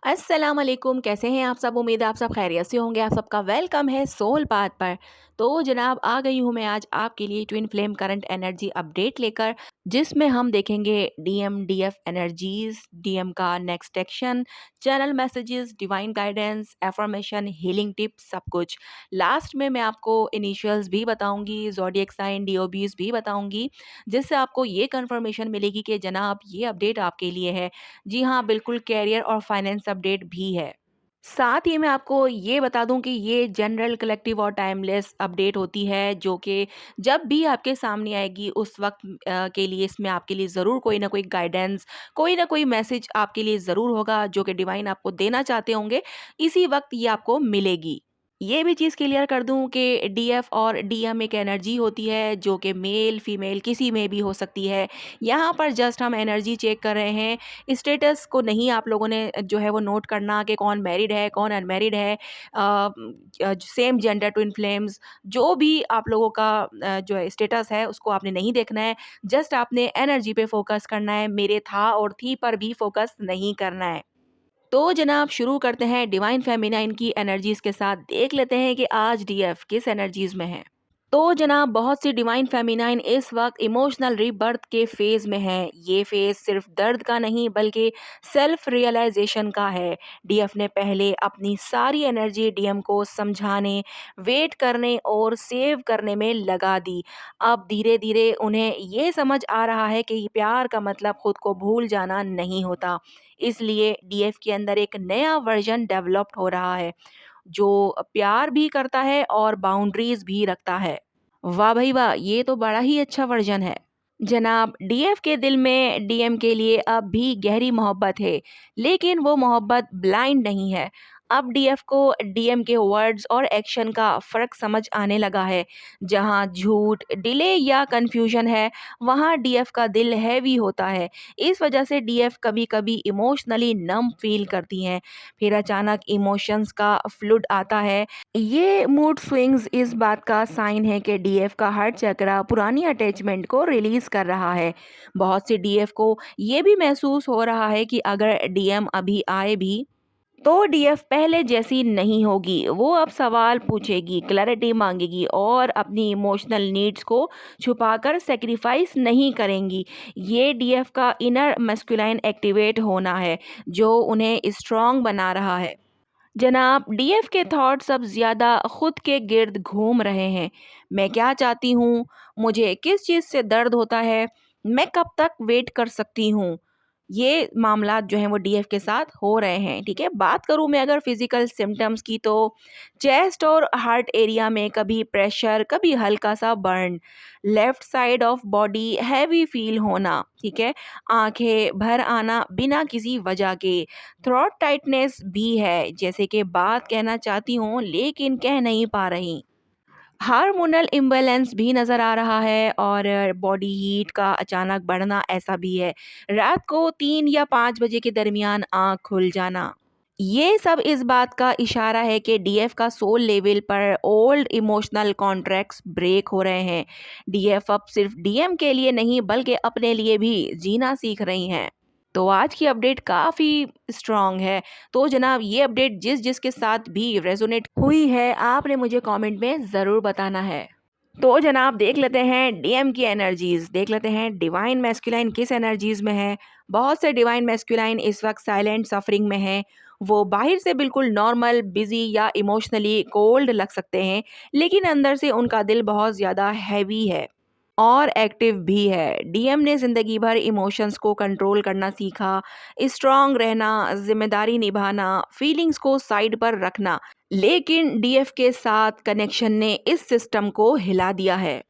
अस्सलाम वालेकुम, कैसे हैं आप सब? उम्मीद है आप सब खैरियत से होंगे। आप सबका वेलकम है सोल पाथ पर। तो जनाब आ गई हूँ मैं आज आपके लिए twin flame current energy update लेकर, जिसमें हम देखेंगे डीएम डीएफ एनर्जीज, डीएम का next action, channel messages, divine guidance, affirmation, healing tips, सब कुछ। लास्ट में मैं आपको इनिशियल्स भी बताऊंगी, ज़ोडिएक साइन, डीओबीज भी बताऊंगी, जिससे आपको ये कंफर्मेशन मिलेगी कि जनाब ये अपडेट आपके लिए है। जी हाँ, बिल्कुल कैरियर और फाइनेंस अपडेट भी है। साथ ही मैं आपको ये बता दूँ कि ये जनरल, कलेक्टिव और टाइमलेस अपडेट होती है, जो कि जब भी आपके सामने आएगी उस वक़्त के लिए इसमें आपके लिए ज़रूर कोई ना कोई गाइडेंस, कोई ना कोई मैसेज आपके लिए ज़रूर होगा जो कि डिवाइन आपको देना चाहते होंगे, इसी वक़्त ये आपको मिलेगी। ये भी चीज़ क्लियर कर दूँ कि डीएफ और डीएम एक एनर्जी होती है जो कि मेल, फीमेल किसी में भी हो सकती है। यहाँ पर जस्ट हम एनर्जी चेक कर रहे हैं, स्टेटस को नहीं आप लोगों ने जो है वो नोट करना कि कौन मैरिड है, कौन अनमैरिड है, सेम जेंडर ट्विन फ्लेम्स, जो भी आप लोगों का जो है स्टेटस है उसको आपने नहीं देखना है। जस्ट आपने एनर्जी पे फोकस करना है, मेरे था और थी पर भी फोकस नहीं करना है। तो जनाब शुरू करते हैं डिवाइन फेमिनाइन की एनर्जीज के साथ। देख लेते हैं कि आज डीएफ किस एनर्जीज में है। तो जनाब बहुत सी डिवाइन फेमिनाइन इस वक्त इमोशनल रीबर्थ के फेज में है। ये फेज सिर्फ दर्द का नहीं बल्कि सेल्फ रियलाइजेशन का है। डीएफ ने पहले अपनी सारी एनर्जी डीएम को समझाने, वेट करने और सेव करने में लगा दी। अब धीरे धीरे उन्हें ये समझ आ रहा है कि प्यार का मतलब खुद को भूल जाना नहीं होता। इसलिए डीएफ के अंदर एक नया वर्जन डेवलप्ड हो रहा है जो प्यार भी करता है और बाउंड्रीज भी रखता है। वाह भाई वाह! ये तो बड़ा ही अच्छा वर्जन है। जनाब डीएफ के दिल में डीएम के लिए अब भी गहरी मोहब्बत है, लेकिन वो मोहब्बत ब्लाइंड नहीं है। अब डीएफ को डीएम के वर्ड्स और एक्शन का फ़र्क समझ आने लगा है। जहाँ झूठ, डिले या कन्फ्यूजन है, वहाँ डीएफ का दिल हैवी होता है। इस वजह से डीएफ कभी-कभी इमोशनली नम फील करती हैं। फिर अचानक इमोशंस का फ्लड आता है। ये मूड स्विंग्स इस बात का साइन है कि डीएफ का हार्ट चक्रा पुरानी अटैचमेंट को रिलीज कर रहा है। बहुत से डीएफ को ये भी महसूस हो रहा है कि अगर डीएम अभी आए भी तो डीएफ पहले जैसी नहीं होगी। वो अब सवाल पूछेगी, क्लैरिटी मांगेगी और अपनी इमोशनल नीड्स को छुपाकर सेक्रीफाइस नहीं करेंगी। ये डीएफ का इनर मस्कुलाइन एक्टिवेट होना है जो उन्हें स्ट्रांग बना रहा है। जनाब डीएफ के थॉट्स अब ज़्यादा खुद के गिर्द घूम रहे हैं। मैं क्या चाहती हूँ, मुझे किस चीज़ से दर्द होता है, मैं कब तक वेट कर सकती हूँ। ये मामला जो हैं वो डीएफ के साथ हो रहे हैं। ठीक है, बात करूँ मैं अगर फिजिकल सिम्टम्स की, तो चेस्ट और हार्ट एरिया में कभी प्रेशर, कभी हल्का सा burn, left side of body heavy feel होना, ठीक है, आंखें भर आना बिना किसी वजह के, थ्रोट टाइटनेस भी है, जैसे कि बात कहना चाहती हूँ लेकिन कह नहीं पा रही। हार्मोनल इम्बैलेंस भी नज़र आ रहा है और बॉडी हीट का अचानक बढ़ना ऐसा भी है। रात को 3 या 5 बजे के दरमियान आँख खुल जाना। ये सब इस बात का इशारा है कि डीएफ का सोल लेवल पर ओल्ड इमोशनल कॉन्ट्रैक्ट्स ब्रेक हो रहे हैं। डीएफ अब सिर्फ डीएम के लिए नहीं बल्कि अपने लिए भी जीना सीख रही हैं। तो आज की अपडेट काफ़ी स्ट्रॉन्ग है। तो जनाब ये अपडेट जिस जिसके साथ भी रेजोनेट हुई है आपने मुझे कमेंट में ज़रूर बताना है। तो जनाब देख लेते हैं डीएम की एनर्जीज, देख लेते हैं डिवाइन मैस्कुलाइन किस एनर्जीज में है। बहुत से डिवाइन मैस्कुलाइन इस वक्त साइलेंट सफरिंग में है। वो बाहर से बिल्कुल नॉर्मल, बिजी या इमोशनली कोल्ड लग सकते हैं, लेकिन अंदर से उनका दिल बहुत ज़्यादा हैवी है और एक्टिव भी है। डीएम ने ज़िंदगी भर इमोशंस को कंट्रोल करना सीखा, स्ट्रांग रहना, जिम्मेदारी निभाना, फीलिंग्स को साइड पर रखना। लेकिन डीएफ के साथ कनेक्शन ने इस सिस्टम को हिला दिया है।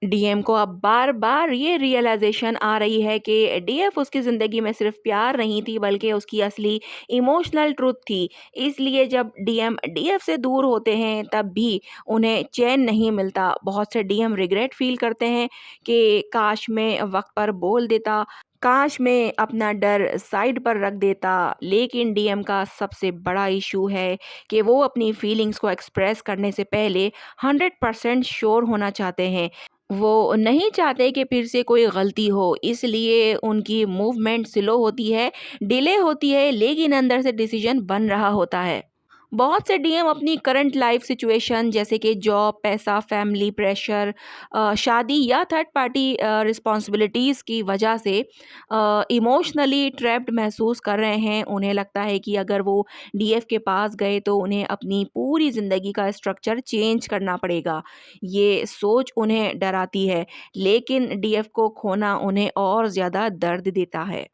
डीएम को अब बार बार ये रियलाइजेशन आ रही है कि डीएफ उसकी ज़िंदगी में सिर्फ प्यार नहीं थी बल्कि उसकी असली इमोशनल ट्रुथ थी। इसलिए जब डीएम डीएफ से दूर होते हैं तब भी उन्हें चैन नहीं मिलता। बहुत से डीएम रिग्रेट फील करते हैं कि काश मैं वक्त पर बोल देता, काश मैं अपना डर साइड पर रख देता। लेकिन डीएम का सबसे बड़ा इशू है कि वो अपनी फीलिंग्स को एक्सप्रेस करने से पहले 100% श्योर होना चाहते हैं। वो नहीं चाहते कि फिर से कोई गलती हो, इसलिए उनकी मूवमेंट स्लो होती है, डिले होती है, लेकिन अंदर से डिसीजन बन रहा होता है। बहुत से डीएम अपनी करंट लाइफ सिचुएशन जैसे कि जॉब, पैसा, फैमिली प्रेशर, शादी या थर्ड पार्टी रिस्पॉन्सिबिलिटीज़ की वजह से इमोशनली ट्रैप्ड महसूस कर रहे हैं। उन्हें लगता है कि अगर वो डीएफ के पास गए तो उन्हें अपनी पूरी ज़िंदगी का स्ट्रक्चर चेंज करना पड़ेगा। ये सोच उन्हें डराती है, लेकिन डीएफ को खोना उन्हें और ज़्यादा दर्द देता है।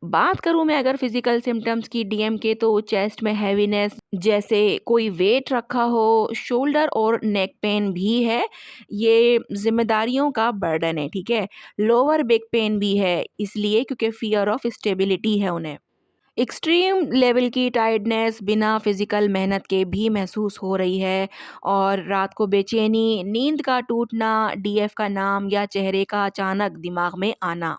बात करूँ मैं अगर फिजिकल सिम्टम्स की डीएम के, तो चेस्ट में हैवीनेस जैसे कोई वेट रखा हो, शोल्डर और नेक पेन भी है, ये जिम्मेदारियों का बर्डन है, ठीक है। लोअर बैक पेन भी है, इसलिए क्योंकि फियर ऑफ स्टेबिलिटी है उन्हें। एक्सट्रीम लेवल की टायर्डनेस बिना फिजिकल मेहनत के भी महसूस हो रही है, और रात को बेचैनी, नींद का टूटना, डीएफ का नाम या चेहरे का अचानक दिमाग में आना,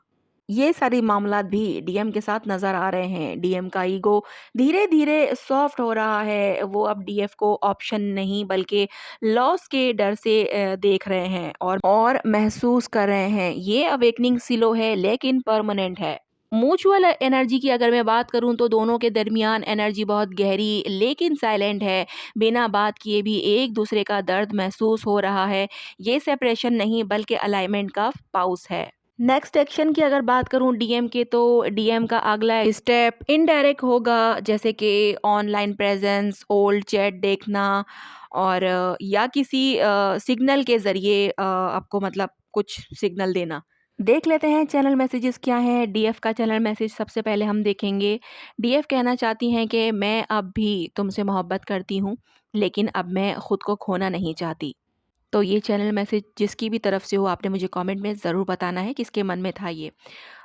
ये सारी मामलात भी डीएम के साथ नज़र आ रहे हैं। डीएम का ईगो धीरे-धीरे सॉफ्ट हो रहा है। वो अब डीएफ को ऑप्शन नहीं बल्कि लॉस के डर से देख रहे हैं और महसूस कर रहे हैं। ये अवेकनिंग स्लो है लेकिन परमानेंट है। म्यूचुअल एनर्जी की अगर मैं बात करूं, तो दोनों के दरमियान एनर्जी बहुत गहरी लेकिन साइलेंट है। बिना बात किए भी एक दूसरे का दर्द महसूस हो रहा है। ये सेपरेशन नहीं बल्कि अलाइनमेंट का पाउस है। नेक्स्ट एक्शन की अगर बात करूं डीएम के, तो डीएम का अगला स्टेप इनडायरेक्ट होगा, जैसे कि ऑनलाइन प्रेजेंस, ओल्ड चैट देखना, और या किसी सिग्नल के ज़रिए आपको मतलब कुछ सिग्नल देना। देख लेते हैं चैनल मैसेजेस क्या हैं। डीएफ का चैनल मैसेज सबसे पहले हम देखेंगे। डीएफ कहना चाहती हैं कि मैं अब भी तुमसे मोहब्बत करती हूँ, लेकिन अब मैं खुद को खोना नहीं चाहती। तो ये चैनल मैसेज जिसकी भी तरफ से हो, आपने मुझे कमेंट में ज़रूर बताना है किसके मन में था ये।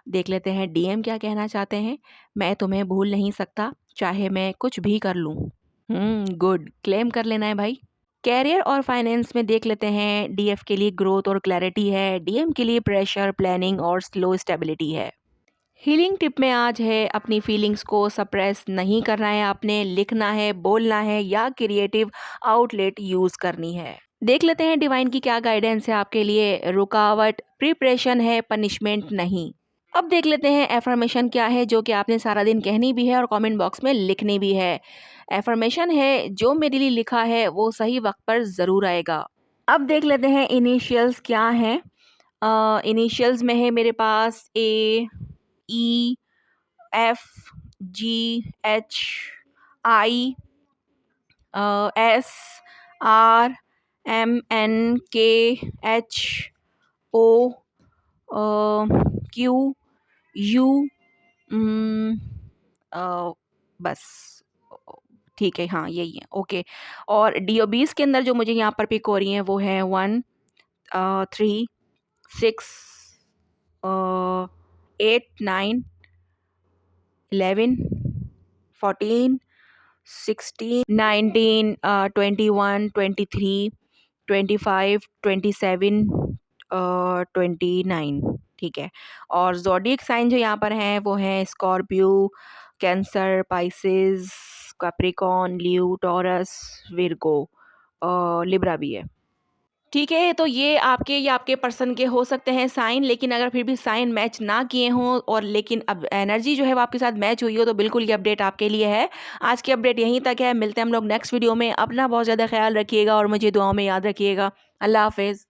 देख लेते हैं डीएम क्या कहना चाहते हैं। मैं तुम्हें भूल नहीं सकता, चाहे मैं कुछ भी कर लूँ। गुड, क्लेम कर लेना है भाई। कैरियर और फाइनेंस में देख लेते हैं। डीएफ के लिए ग्रोथ और क्लैरिटी है, डीएम के लिए प्रेशर, प्लानिंग और स्लो स्टेबिलिटी है। हीलिंग टिप में आज है, अपनी फीलिंग्स को सप्रेस नहीं करना है, आपने लिखना है, बोलना है या क्रिएटिव आउटलेट यूज़ करनी है। देख लेते हैं डिवाइन की क्या गाइडेंस है आपके लिए। रुकावट प्रिपरेशन है, पनिशमेंट नहीं। अब देख लेते हैं एफर्मेशन क्या है, जो कि आपने सारा दिन कहनी भी है और कमेंट बॉक्स में लिखनी भी है। एफर्मेशन है, जो मेरे लिए लिखा है वो सही वक्त पर ज़रूर आएगा। अब देख लेते हैं इनिशियल्स क्या हैं। इनिशियल्स में है मेरे पास A, E, F, G, H, I, S, R, M, N, K, H, O, Q, U, बस ठीक है, हाँ यही है, ओके। और डीओबीज के अंदर जो मुझे यहाँ पर पिक हो रही हैं वो है 1, 3, 6, 8, 9, 11, 14, 16, 19, 21, 23, 25, 27, 29, ठीक है। और ज़ोडिएक साइन जो यहाँ पर हैं वो हैं Scorpio, cancer, Pisces, Capricorn, leave, taurus, Virgo, Libra भी है। ठीक है, तो ये आपके या आपके पर्सन के हो सकते हैं साइन, लेकिन अगर फिर भी साइन मैच ना किए हों और लेकिन अब एनर्जी जो है वो आपके साथ मैच हुई हो, तो बिल्कुल ये अपडेट आपके लिए है। आज की अपडेट यहीं तक है, मिलते हैं हम लोग नेक्स्ट वीडियो में। अपना बहुत ज़्यादा ख्याल रखिएगा और मुझे दुआओं में याद रखिएगा। अल्लाह हाफ़िज़।